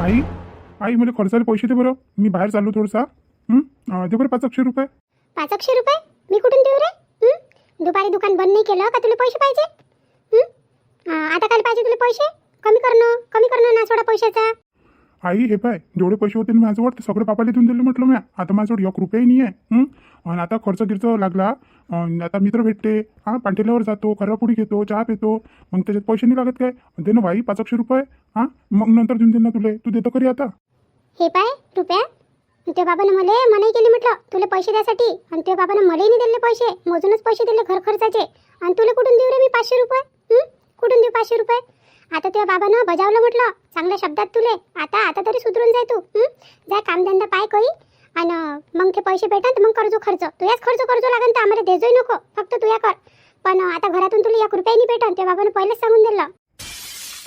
आई आई मला खर्चाला पैसे दे बरं. मी बाहेर चाललो थोडसा. दे बरं 500 रुपये. 500 रुपये मी कुठून देऊ रे? दुपारी दुकान बंद नाही केलं का तुला पैसे पाहिजे? आता काय पाहिजे तुला पैसे? कमी करणं ना सोडा पैशाचा. आई हे पाय, जेवढे पैसे होते ना माझ्याजवळ ते सगळे पापाला देऊन दिले म्हटलं मी. आता माझ्याजवळ 1 रुपयाही नाही आहे. आणि आता खर्च गिर्च लागला. आता मित्र भेटते, पांटेल्यावर जातो, खरापुडी घेतो, चहा पितो, मग त्याच्यात पैसे नाही लागत काय? दे ना बाई 500 रुपये. मग नंतर देऊन दे ना तुले. तू देतो खरी आता. हे पाय रुपया, तुझ्या बाबानं मला मनाई केली म्हटलं तुला पैसे द्यासाठी, आणि तुझ्या बाबानं मलाही नाही दिले पैसे, मोजूनच पैसे दिले घर खर्चाचे. आणि तुला कुठून देऊ रे मी 500 रुपये? कुठून देऊ 500 रुपये? आता तुझ्या बाबानं बजावलं म्हटलं चांगल्या शब्दात तुले. आता तरी सुधरून जाय तू. जाय कामधंदा पाय काही, आणि मग ते पैसे भेटन तर मग करजो खर्च. तुझ्याच खर्च करजो लागन तर आम्हाला देजोही नको, फक्त तुया कर. पण आता घरातून तुला 1 रुपया नाही भेटन, तुझ्या बाबानं पहिलेच सांगून दिलं.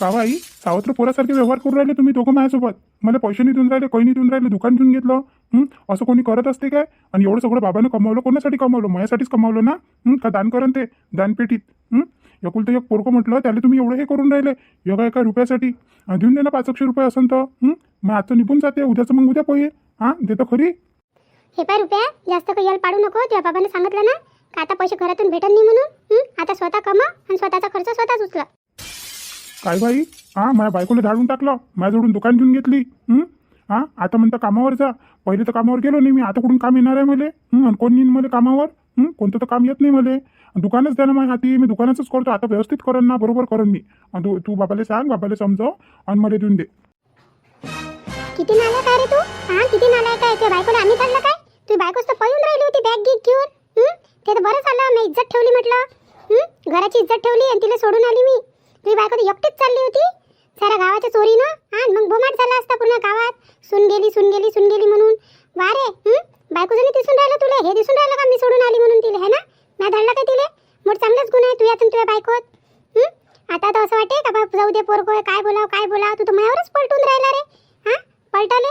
का आई सावत्र पोरासारखे व्यवहार करून राहिले तुम्ही दोघं माझ्यासोबत. मला पैसे नाही देऊन राहिले, काही नाही देऊन राहिले, दुकान घेऊन घेतलं. असं कोणी करत असते काय? आणि एवढं सगळं बाबानं कमावलं कोणासाठी कमावलं? माझ्यासाठीच कमावलं ना. का दान करण ते दानपेटीत. एकुलतं एक पोरकं म्हटलं त्याला तुम्ही एवढं हे करून राहिले एका रुपयासाठी. देऊन दे ना 500 रुपये असन तर. मग आजचं निघून जाते, उद्याचं मग उद्या पोहे. देतो खरी. हे पाय रुपया, जास्त काही यल पाडू नको. तुझ्या बाबानं सांगितलं ना का आता पैसे घरातून भेटत नाही म्हणून. आता स्वतः कमा आणि स्वतःचा खर्च स्वतःच उचला. काय बाई, माझ्या बायकोला धाडून टाकलं, माझ्याजवळून दुकान घेऊन घेतली. आता म्हणता कामावर जा. पहिले तर कामावर गेलो नाही मी, आता कुठून काम येणार आहे मला? आणि कोण नेईन मला कामावर? कोणतं तर काम येत नाही मला. दुकानच द्या ना माझ्या हाती, मी दुकानाच करतो. आता व्यवस्थित करण ना, बरोबर करण मी. तू बाबाला सांग, बाबाला समजाव आणि मला देऊन दे. किती नालायक काय रे तू? किती नालायक काय? त्या बायकोला आम्ही चाललं काय? तुझी बायकोच तर पळून राहिली होती बॅग घेऊन. ते तर बरं झालं मी इज्जत ठेवली म्हटलं. घराची इज्जत ठेवली आणि तिला सोडून आली मी. तुझी बायको तर एकटीच चालली होती साऱ्या गावाच्या चोरीनं. मग बोमाट झाला असता पूर्ण गावात. सून गेली म्हणून. वारे बायकोचं नाही दिसून राहिलं तुला? हे दिसून राहिलं का मी सोडून आली म्हणून तिला? है ना, नाही धरला का तिले? मोठ चांगलाच गुन्हा आहे तुझ्यातून तुझ्या बायकोत. आता तर असं वाटते का बाप जाऊ दे पोरगो, काय बोलाव. तू तर माझ्यावरच पलटून राहिला रे. पलटाले.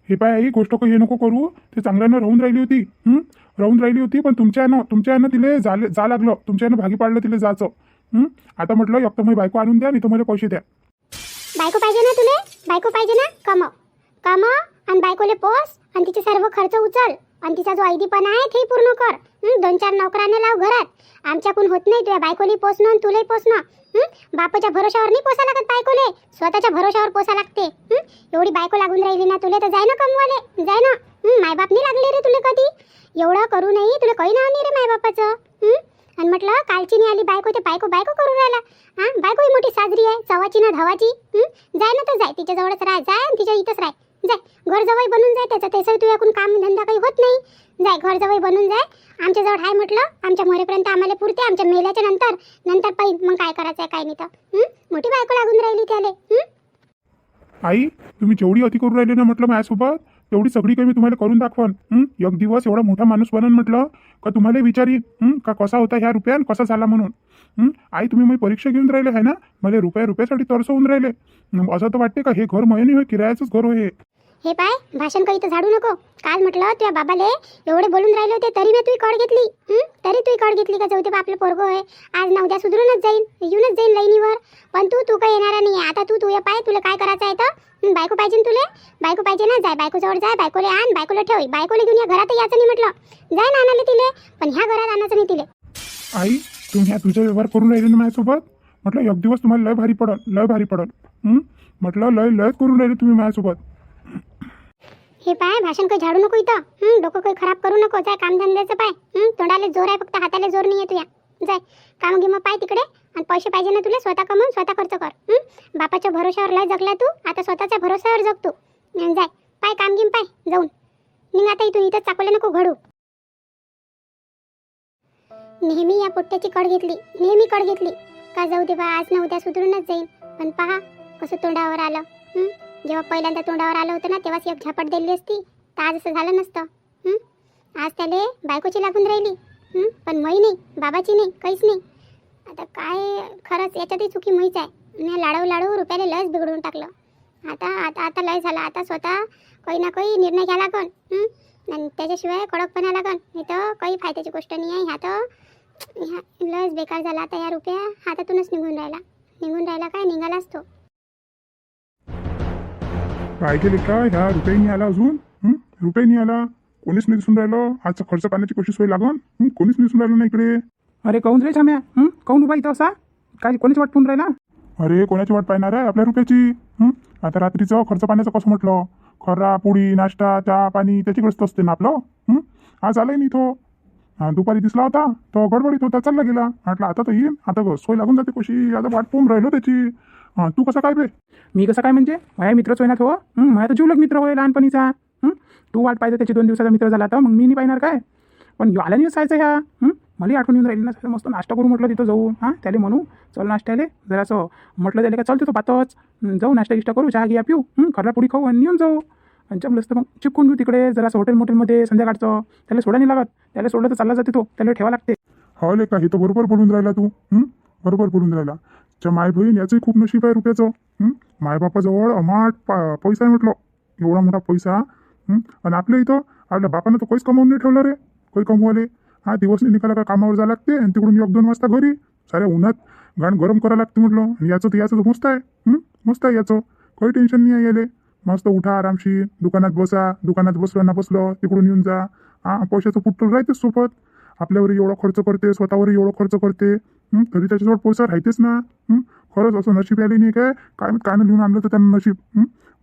हे पाय आई, गोष्ट काही हे नको करू. ते चांगल्यानं राहून राहिली होती. पण तुमच्या तिले जा लागलं. तुमच्या भागी पाडलं तिला जायचं. आता म्हटलं एक तर माझी बायको आणून द्या, नाही तर मला पैसे द्या. बायको पाहिजे ना तुले? बायको पाहिजे ना? कम आणि बायकोले पोस आणि तिचे सर्व खर्च उचल. आणि तिचा जो ऐदीपणा आहे ते पूर्ण कर. 2-4 नोकरांना लाव घरात. आमच्याकडून होत नाही तुझ्या बायकोली पोसणं आणि तुलाही पोसणं. बापाच्या भरोशावर नाही पोसा लागत बायकोले, स्वतःच्या भरोशावर पोसा लागते. एवढी बायको लागून राहिली ना तुले तर जाय ना कमवाले, जाय ना. मायबाप नाही लागले रे तुले कधी. एवढं करू नाही तुला काही नाव नाही रे मायबापाचं. आणि म्हटलं कालची नाही आली बायको ते बायको करून राहिला. बायको ही मोठी साजरी आहे, चवाची ना धावाची. जाय ना तर जाय, तिच्या जवळच राह. जाय आणि तिच्या इथंच राह. जाय, घर जवळ बनून जाय. त्याचं तुझ्याकडून काम धंदा काही होत नाही. जाय, घर जवळ बनून जाय. आमच्या जवळ हाय म्हटलं, आमच्या मरेपर्यंत आम्हाला पुरते. आमच्या मेल्याच्या नंतर पाहिजे मग काय करायचं आहे काय नाही तर. मोठी बायको लागून राहिली त्याले. आई तुम्ही जेवढी अति करून राहिले ना म्हटलं माझ्यासोबत, तेवढी सगळी काही मी तुम्हाला करून दाखवन. एक दिवस एवढा मोठा माणूस बनन म्हटलं का तुम्हाला विचारीन का कसा होता ह्या रुपया कसा झाला म्हणून. आई तुम्ही माझी परीक्षा घेऊन राहिले आहे ना, मला रुपयासाठी तरसवून राहिले. असं तर वाटते का हे घर मय नाही होय, किरायाचंच घर होय. हे पाय, भाषण काही तर झाडू नको. काल म्हटलं तुझ्या बाबाले एवढे बोलून राहिले होते तरी मी तुझी कड घेतली. तरी तुझी कड घेतली का जाऊ दे आपलं पोरगो आहे, आज ना उद्या सुधरूनच येऊनच जाईन लाईनीवर. पण तू काही येणार नाही. आता तू ये पाय, तुला काय करायचं आहे तर. बायको पाहिजे तुले? बायको पाहिजे ना, जाय बायकोजवळ जाय. बायकोले आण, बायकोला ठेव. बायकोले घेऊन या घरात यायचं नाही म्हटलं. जाय ना आणाले तिले, पण ह्या घरात आणायचं नाही तिले. आई तुम्ही ह्या तुझा व्यवहार करून राहिले ना माझ्यासोबत, म्हटलं एक दिवस तुम्हाला लय भारी पडल. म्हटलं लय करून राहिले तुम्ही माझ्यासोबत. हे पाय, भाषण काही झाडू नको इथं. डोकं काही खराब करू नको. जाय कामधंद्याचं पाय. तोंडाला जोर आहे फक्त, हाताला जोर नाही आहे तुया. जाय काम घे मग पाय तिकडे. आणि पैसे पाहिजे ना तुला? स्वतः कमवून स्वतः खर्च कर. बापाच्या भरोशावर लय जगला तू, आता स्वतःच्या भरोशावर जग तू. जाय पाय, काम घेऊन पाय जाऊन निघ आता इथून. इथं चाकवले नको घडू. नेहमी या पोट्ट्याची कड घेतली का जाऊ दे बा, आज ना उद्या सुधरूनच जाईन. पण पहा कसं तोंडावर आलं. जेव्हा पहिल्यांदा तोंडावर आलं होतं ना तेव्हाच एक झापट दिली असती तर आज असं झालं नसतं. आज त्याले बायकोची लागून राहिली. पण मै नाही, बाबाची नाही, काहीच नाही. आता काय खरंच याच्यातही चुकी मैच आहे. मी लाडू रुपयाला लयच बिघडवून टाकलं. आता लय झालं. आता स्वतः काही ना काही निर्णय घ्या लागन. आणि त्याच्याशिवाय कडकपणा लागन, नाही तर काही फायद्याची गोष्ट नाही आहे. ह्या तर लयच बेकार झाला. आता या रुपया हातातूनच निघून राहिला काय, निघालाच तो. काय केले का ह्या रुपये नाही आला अजून रुपये नाही आला. कोणीच नाही दिसून राहिलं. आजचा खर्च पाण्याची कशी सोय लागन. कोणीच दिसून राहिलं ना इकडे. अरे काऊन रे छाम्या काऊन उभा इथं असा काय कोणीच वाट पाहून राहिला. अरे कोणाची वाट पाहणार आहे आपल्या रुपयाची. आता रात्रीचं खर्च पाण्याचं कसं म्हटलं. खर्रा पोळी नाश्ता चहा पाणी त्याच्याकडेच असते ना आपलं. आज आलाय नाही तो. दुपारी दिसला होता तो गडबडीत होता चालला गेला. म्हटलं आता तर येईन. आता सोय लागून जाते कशी. आता वाट पाहून राहिलो त्याची. तू कसं काय बे. मी कसं काय म्हणजे माझ्या मित्रच होईना तो माझ्या तर जीवलग मित्र होय लहानपणीचा. तू वाट पाहिजे त्याची 2 दिवसाचा मित्र झाला तर मग मी नाही पाहणार काय. पण ह्यो आला नाही असायचं ह्या मला आठवण येऊन राहिली ना. मस्त नाश्ता करू म्हटलं तिथं जाऊ त्याला म्हणू चल नाश्त्याले जरासं म्हटलं त्याला का चलते तो पातच जाऊ नाश्ता गिष्टा करू चहा घ्या पिऊ खरला पुडी खाऊ आणि येऊन जाऊ. आणि जमलंच तर मग चिपकून घेऊ तिकडे जरासं हॉटेलमध्ये संध्याकाळचं. त्याला सोडा नाही लागत. त्याला सोडलं तर चालला जाते तो. त्याला ठेवा लागते. हो ले का हे तर बरोबर बोलून राहिला तू. बरोबर बोलून राहिला. च्या माय बहीण याचंही खूप नशीब आहे रुपयाचं. मायबापाजवळ अमाट पैसा आहे म्हटलं. एवढा मोठा पैसा. आणि आपल्या इथं आपल्या बापानं तर काहीच कमावून नाही ठेवलं रे. काही कमवाले. दिवस नाही निघाला का कामावर जावं लागते आणि तिकडून 1-2 वाजता घरी. साऱ्या उन्हात गाण गरम करावं लागते म्हटलं. आणि याचं तर मस्त आहे. मस्त आहे याचं. काही टेन्शन नाही आहे याले. मस्त उठा आरामशी दुकानात बसा. दुकानात बसलं ना बसलं तिकडून येऊन जा. पैशाचं पुट्टल राहतेच सोबत. आपल्यावर एवढा खर्च करते स्वतःवर एवढा खर्च करते. तरी त्याच्याजवळ पैसा राहतेच ना. खरंच असं नशीब आले नाही काय काय लिहून आणलं तर त्यांना नशीब.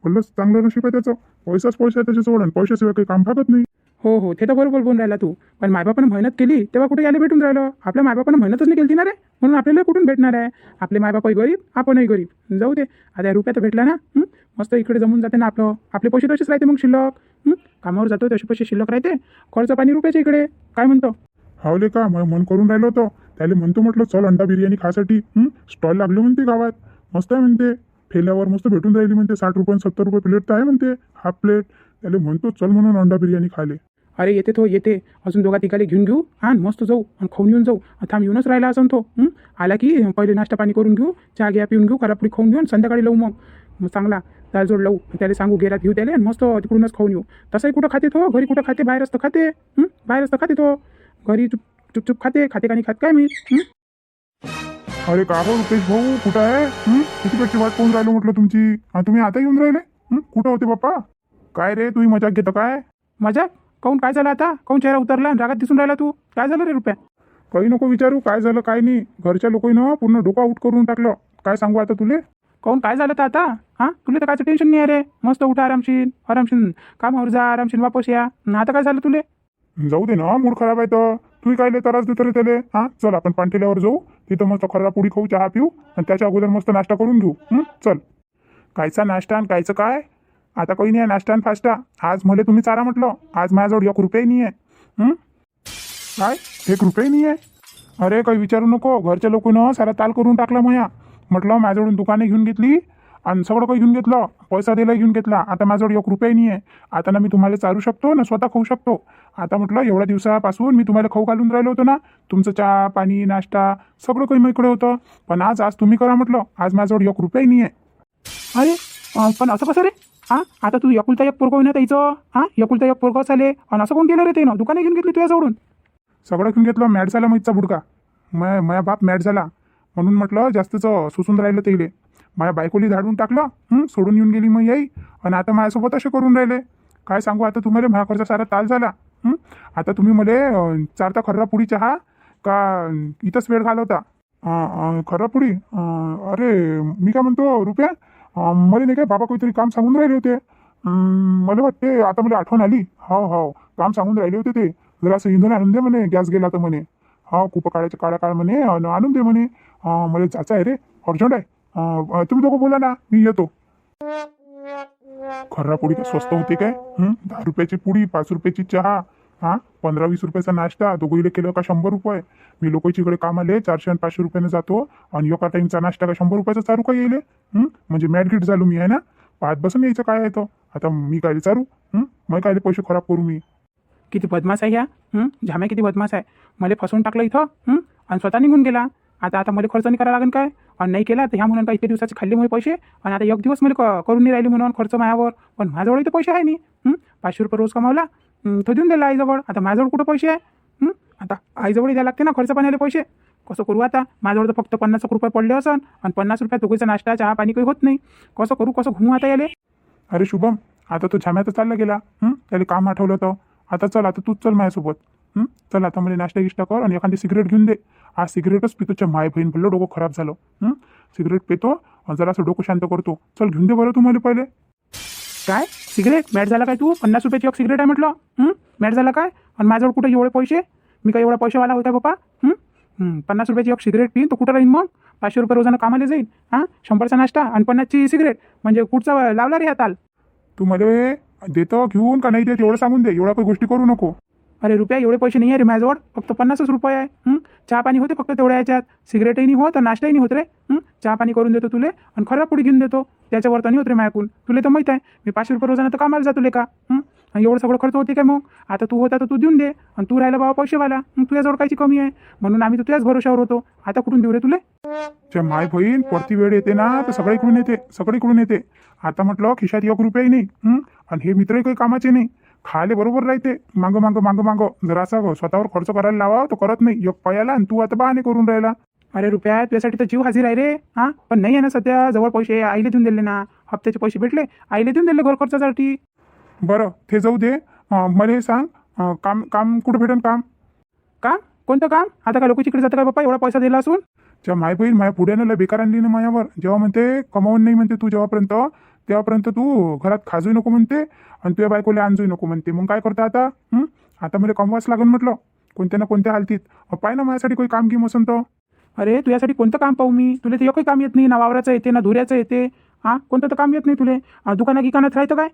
बोललंच चांगलं नशीब आहे त्याचं. पैसाच पैसा आहे त्याच्याजवळ. आणि पैशाशिवाय काही काम भागत नाही. हो ते तर बरोबर बोलून राहिला तू. पण मायबापानं मेहनत केली तेव्हा कुठे यायला भेटून राहिलं. आपल्या मायबापानं मेहनतच नाही केली ना रे. म्हणून आपल्याला कुठून भेटणार आहे. आपले मायबापही गरीब आपणही गरीब. जाऊ दे आता रुपया तर भेटला ना. मस्त इकडे जमून जाते ना आपलं. आपले पैसे तसेच राहते मग शिल्लक. कामावर जातो तसे पैसे शिल्लक राहते. खर्च पाणी रुपयाच्या इकडे काय म्हणतो. हावले का मन करून राहिलो होतो. त्याला म्हणतो म्हटलं चल अंडा बिर्याणी खासाठी. स्टॉल लागले म्हणते गावात. मस्त आहे म्हणते. ठेल्यावर मस्त भेटून राहिली म्हणते. 60 रुपये 70 रुपये प्लेट तर आहे म्हणते. Half plate. त्याला म्हणतो चल म्हणून अंडा बिर्याणी खाले. अरे येते तो येते. अजून 2-3 घेऊन घेऊ मस्त जाऊ आणि खाऊन येऊन जाऊ. थांब येऊनच राहिला असं तो. आला की पहिले नाश्ता पाणी करून घेऊ. चहा घ्या पिऊन घेऊ. खरापुडी खाऊन घेऊ आणि संध्याकाळी लावू मग चांगला दालजोड लावू. त्याला सांगू गेरात घेऊ त्याला आणि मस्त तिकडूनच खाऊन येऊ. तसंही कुठं खाते तो. घरी कुठं खाते. बाहेरच तर खाते. बाहेरच तर खाते तो. घरी चुपचुप खाते का नाही खात काय मी. अरे का हो रुपेश भाऊ कुठं आहे. किती वेळची वाट पाहून राहिलो म्हटलं तुमची. तुम्ही आता येऊन राहिले. कुठं होते बाप्पा. काय रे तुम्ही मजाक घेतो काय. मजा काऊन काय झालं आता. काऊन चेहरा उतरला आणि रागात दिसून राहिला तू. काय झालं रे रुपया. काही नको विचारू काय झालं काय नाही. घरच्या लोकांनी पूर्ण डोका आउट करून टाकलं. काय सांगू आता तुले. काऊन काय झालं तर आता तुला तर कायचं टेन्शन नाही आहे रे. मस्त उठा आरामशीन कामावर जा आरामशीन वापस या. आता काय झालं तुले. जाऊ दे ना मूड खराब आहे तर. तू काय त्रास देतो रे त्याले. चल आपण पाणठेल्यावर जाऊ. तिथं मस्त खर्रा पुडी खाऊ चहा पिऊ आणि त्याच्या अगोदर मस्त नाश्ता करून घेऊ. चल. कायचा नाश्ता आणि कायचं काय. आता काही नाही आहे नाश्ता आणि फास्टा. आज मला तुम्ही चारा म्हटलं. आज माझ्याजवळ 1 रुपया नाही आहे. काय 1 रुपया नाही आहे. अरे काही विचारू नको. घरच्या लोकांना सारा ताल करून टाकला माया. म्हटलं माझ्याजवळून दुकाने घेऊन घेतली आणि सगळं काही घेऊन घेतलं. पैसा दिला घेऊन घेतला. आता माझ्याजवळ 1 रुपया नाही आहे. आता ना मी तुम्हाला चारू शकतो ना स्वतः खाऊ शकतो. आता म्हटलं एवढ्या दिवसापासून मी तुम्हाला खाऊ घालून राहिलो होतो ना. तुमचं चहा पाणी नाश्ता सगळं काही इकडे होतं. पण आज तुम्ही करा म्हटलं. आज माझ्याजवळ 1 रुपया नाही आहे. अरे पण असं कसं रे. आता तू एकुलता 1 पोरगं होईना त्याचं. एकुलता 1 पोरगं चाले आणि असं कोण केलं रे ते ना. दुकाने घेऊन घेतली तुझ्याजवळून. सगळं घेऊन घेतलं. मॅट झाला मैचा बुडका. माझ्या बाप मॅट झाला म्हणून म्हटलं जास्तचं सुसून राहिलं तेले. माझ्या बायकोली झाडून टाकलं. सोडून येऊन गेली मग याई. आणि आता माझ्यासोबत असे करून राहिले. काय सांगू आता तुम्हाला. माझ्या खर्च सारा ताल झाला. आता तुम्ही मला चारता खर्रा पुडी चहा का इथंच वेळ घालवता. खर्रा पुडी. अरे मी काय म्हणतो रुपया. मला नाही काय बाबा काहीतरी काम सांगून राहिले होते. मला वाटते आता मला आठवण आली. हो काम सांगून राहिले होते ते. जरा असं इंधन आणून दे म्हणे. गॅस गेला तर म्हणे. खूप काळा काळ म्हणे आणून दे म्हणे. मला जायचं आहे रे. अर्जंट आहे. तुम्ही दोघं बोला ना मी येतो. खर्रा पुडी तर स्वस्त होते काय. 10 रुपयाची पुडी 5 रुपयाची चहा. 15-20 रुपयाचा नाश्ता. दोघीले केलं का 100 रुपये. मी लोकांच्या इकडे कामाले 400 आणि 500 रुपयाने जातो. आणि एका टाईमचा नाश्ता का 100 रुपयाचा चारू का येईल. म्हणजे मॅडगिट झालो मी आहे ना. पाहत बसून यायचं काय आहे तो. आता मी काय चारू. मग काय पैसे खराब करू मी. किती बदमाश आहे ह्या. झाम्या किती बदमाश आहे. मला फसवून टाकलं इथं आणि स्वतः निघून गेला. आता मला खर्च नाही करायला लागेल काय. आणि नाही केला तर ह्या मुलांना इतके दिवसाचे खाल्ले मला पैसे. आणि आता 1 दिवस मला करून नाही राहिले म्हणून खर्च माझ्यावर. पण माझ्याजवळ इथं पैसे आहे नाही. 500 रुपये रोज कमावला तो देऊन दिला आईजवळ. आता माझ्याजवळ कुठं पैसे आहे. आता आईजवळ द्यायला लागते ना खर्च पाण्याला पैसे. कसं करू आता. माझ्याजवळ तर फक्त 50 रुपये पडले असन. आणि 50 रुपयात दोघीचा नाश्ता चहा पाणी काही होत नाही. कसं करू कसं घुमू आता याले. अरे शुभम, आता तो झाम्यात चालला गेला. त्याला काम आठवलं तर आता चल, आता तूच चल माझ्यासोबत. चल आता मला नाश्ता गिष्टा कर आणि एखादी सिगरेट घेऊन दे. आज सिगरेटच पितोच्या माय बहीण भरलं डोकं खराब झालं. सिगरेट पितो आणि जरासं डोकं शांत करतो. चल घेऊन दे बरं तुम्हाला पहिले. काय सिगरेट मॅट झाला काय तू? 50 रुपयाची एक सिगरेट आहे म्हटलं. मॅट झाला काय? आणि माझ्याजवळ कुठे एवढे पैसे? मी काय एवढा पैसेवाला होता बापा? 50 रुपयाची एक सिगरेट पिन तर कुठं राहीन मग? 500 रुपये रोजानं कामाला जाईल. 100चा नाश्ता आणि 50ची सिगरेट म्हणजे कुठचा लावला रे हा ताल? तू मला देतो घेऊन का नाही देत एवढं सांगून दे. एवढ्या काही गोष्टी करू नको. अरे रुपया एवढे पैसे नाही आहे रे माझ्याजवळ. फक्त 50च रुपये आहे. चहा पाणी होते फक्त तेवढ्या याच्यात. सिगरेटही नाही होत, नाश्ताही नाही होत रे. चहा पाणी करून देतो तुले आणि खरा पुढे घेऊन देतो. त्याच्यावर तर नाही होत रे माझ्याकून. तुला तर माहीत आहे मी 500 रुपये रोजानं तर कामाला जातो का. एवढं सगळं खर्च होते काय मग? आता तू होता तर तू देऊन दे आणि तू राहिला बाबा पैसेवाला. मग तुझ्याजवळ कायची कमी आहे म्हणून आम्ही तर तुझ्याच भरोशावर होतो. आता कुठून देऊ रे तुले? त्या माय बहीण पडती वेळ येते ना तर सगळीकडून येते, सगळीकडून येते. आता म्हटलं खिशात 1 रुपयाही नाही. आणि हे मित्रही काही कामाचे नाही. खाले बरोबर राहते. मागं जरा असा स्वतःवर खर्च करायला लावा तो करत नाही. एक पायाला आणि तू आता बहाणे करून राहिला. अरे रुपया तुझ्यासाठी तर जीव हाजीर आहे रे. पण नाही आहे ना सध्या जवळ पैसे. आईले देऊन दिले ना, हप्त्याचे पैसे भेटले आईले देऊन दिले घर खर्चासाठी. बरं ते जाऊ दे. मला हे सांग, काम काम कुठं भेटेल काम? काम? कोणतं काम? आता काय लोकांच्या इकडे जातं काय बाप्पा एवढा पैसा दिला असून? त्या माय बहीण माझ्या पुढ्यानं लय बेकार आणली ना मायावर. जेव्हा म्हणते कमावून नाही म्हणते तू जेव्हापर्यंत, तेव्हापर्यंत तू घरात खाजू नको म्हणते आणि तुझ्या बायकोला आणजू नको म्हणते. मग काय करता आता? आता मला कमवाच लागेल म्हटलं कोणत्या ना कोणत्या हालतीत. पाय ना माझ्यासाठी काही काम घेम असन तर. अरे तुझ्यासाठी कोणतं काम पाहू मी? तुला तर एकही काम येत नाही ना. वावराचं येते ना धुऱ्याचं येते. कोणतं तर काम येत नाही तुले. दुकानात गिकानात राहतं काय?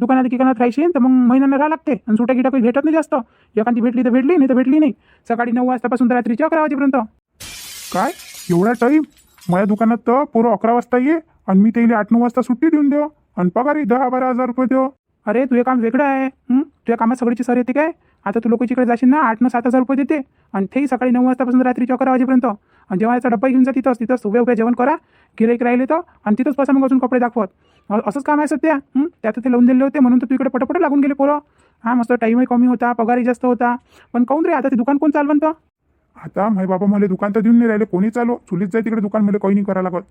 दुकानात गिकानात राहायची तर मग महिन्यानं राहा लागते. आणि सुट्या गिटा काही भेटत नाही जास्त. एखादी भेटली तर भेटली, नाही तर भेटली नाही. सकाळी 9 वाजतापासून तर रात्री 11 वाजेपर्यंत. काय एवढा टाईम? माझ्या दुकानात तर पोरं 11 वाजता ये आणि मी त्याला 8-9 वाजता सुट्टी देऊन देऊ आणि पगारही 10-12 हजार रुपये देऊ. अरे तुझे काम वेगळं आहे. तुझ्या कामात सगळीची सर येते काय? आता तू लोकांच्या इकडे जाशील ना 8-7 हजार रुपये देते आणि तेही सकाळी 9 वाजतापासून रात्री 11 वाजेपर्यंत. आणि जेव्हा याचा डब्बा घेऊन जा तिथंच उभ्या जेवण करा, गिराईक राहिले तर आणि तिथंच पैसा मग अजून कपडे दाखवत. असंच काम आहे सध्या. त्यात ते लावून दिले होते म्हणून तर तू इकडे पटपट लागून गेले पोरं. मस्त टाईमही कमी होता, पगारही जास्त होता. पण काहून रे आता ते दुकान कोण चालवंत? आता माय बाबा मला दुकान तर देऊन नाही राहिले. कोणी चालव चुलीत जाय तिकडे दुकान मला काही नाही करायला लागत.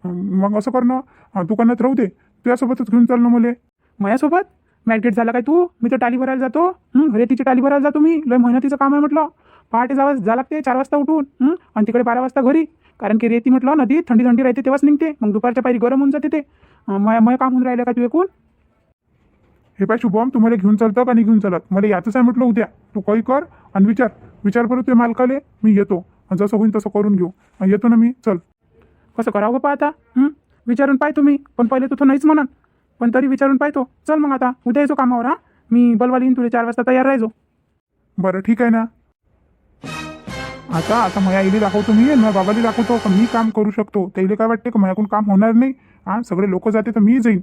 मग असं करणं दुकानात राहू दे. तुझ्यासोबतच घेऊन चालणं मला. माझ्यासोबत? मॅटगेट झाला काय तू? मी तर टाली भरायला जातो. रेतीची टाली भरायला जातो मी. लय मेहनतीचं काम आहे म्हटलं. पहाटे जा लागते 4 वाजता उठून आणि तिकडे 12 वाजता घरी. कारण की रेती म्हटलं नदी थंडी राहते तेव्हाच निघते. मग दुपारच्या पायरी गरम होऊन जाते ते. मग काम होऊन राहिलं का तू एकूण? हे पाय शुभम, तू मला घेऊन चालतं का नाही घेऊन चालत? मला यातच आहे म्हटलं उद्या. तू काही कर आणि विचार करू ते मालकाले. मी येतो आणि जसं होईल तसं करून घेऊ. येतो ना मी. चल. कसं करावं बापा आता? विचारून पाय तुम्ही. पण पहिले तू तर नाहीच म्हणन. पण तरी विचारून पाहतो. चल मग आता उद्या यायचो कामावर. मी बलवाली येईन तुला 4 वाजता तयार राहायचो. बरं ठीक आहे ना. आता माझ्या आईला दाखवतो मी आणि माझ्या बाबाला दाखवतो पण मी काम करू शकतो. त्याला काय वाटते का माझ्याकडून काम होणार नाही? सगळे लोक जाते तर मी जाईन.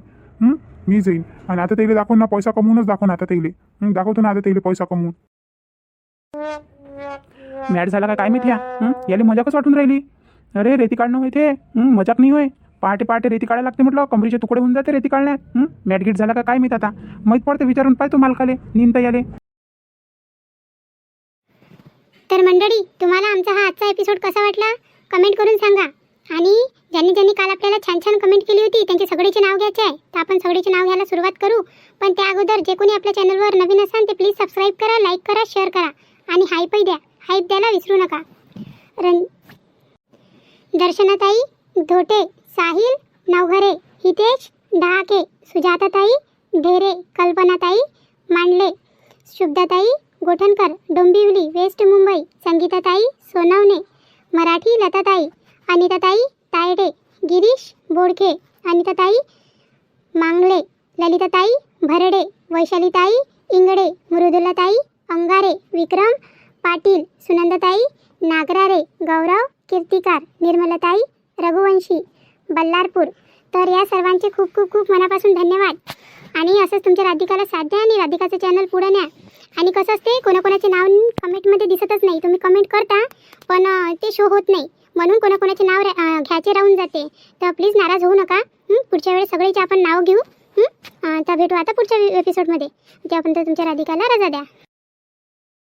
मी जाईन आणि आता त्याला दाखवून ना पैसा कमवूनच दाखवून. आता त्याला दाखवतो ना आता त्याला पैसा कमवून. मॅट झाला का काय माहिती? याला मजाकच वाटून राहिली. अरे रेती काढणं होय ते मजाक नाही होय. पहाटे रेती काढायला लागते म्हटलं. कमरीचे तुकडे होऊन जाते रेती काढण्यात. मॅटगीट झाला का काय माहिती? आता माहीत पडते. विचारून पाहतो मालकाले निंता याले. तर मंडळी, तुम्हाला आमचा हा आजचा एपिसोड कसा वाटला कमेंट करून सांगा. आणि ज्यांनी काल आपल्याला छान छान कमेंट केली होती त्यांचे सगळेचे नाव घ्यायचे आहे. तर आपण सगळेचे नाव घ्यायला सुरुवात करू. पण त्या अगोदर जे कोणी आपल्या चॅनलवर नवीन असाल ते प्लीज सबस्क्राईब करा, लाईक करा, शेअर करा आणि हाईपही द्या. हाईप द्यायला विसरू नका. दर्शनाताई धोटे, साहिल नवघरे, हितेश डहाके, सुजाताताई ढेरे, कल्पनाताई मांडले, शुभदाताई गोठणकर डोंबिवली वेस्ट मुंबई, संगीताताई सोनवणे, मराठी लताताई, अनिताताई तायडे, गिरीश बोडखे, अनिताताई मांगले, ललिताताई भरडे, वैशालीताई इंगडे, मृदुलाताई अंगारे, विक्रम पाटील, सुनंदाताई नागरारे, गौरव कीर्तिकार, निर्मलाताई रघुवंशी बल्लारपूर. तर या सर्वांचे खूप खूप खूप मनापासून धन्यवाद. आणि असंच तुमच्या राधिकाला साथ द्या आणि राधिकाचं चॅनल पुढे न्या. आणि कसं असते कोणाकोणाचे नाव कमेंटमध्ये दिसतच नाही. तुम्ही कमेंट करता पण ते शो होत नाही म्हणून कोणाकोणाचे नाव घ्यायचे राहून जाते. तर प्लीज नाराज होऊ नका. पुढच्या वेळेस सगळेचे आपण नाव घेऊ. तर भेटू आता पुढच्या एपिसोडमध्ये. तेव्हापर्यंत तुमच्या राधिकाला रजा द्या.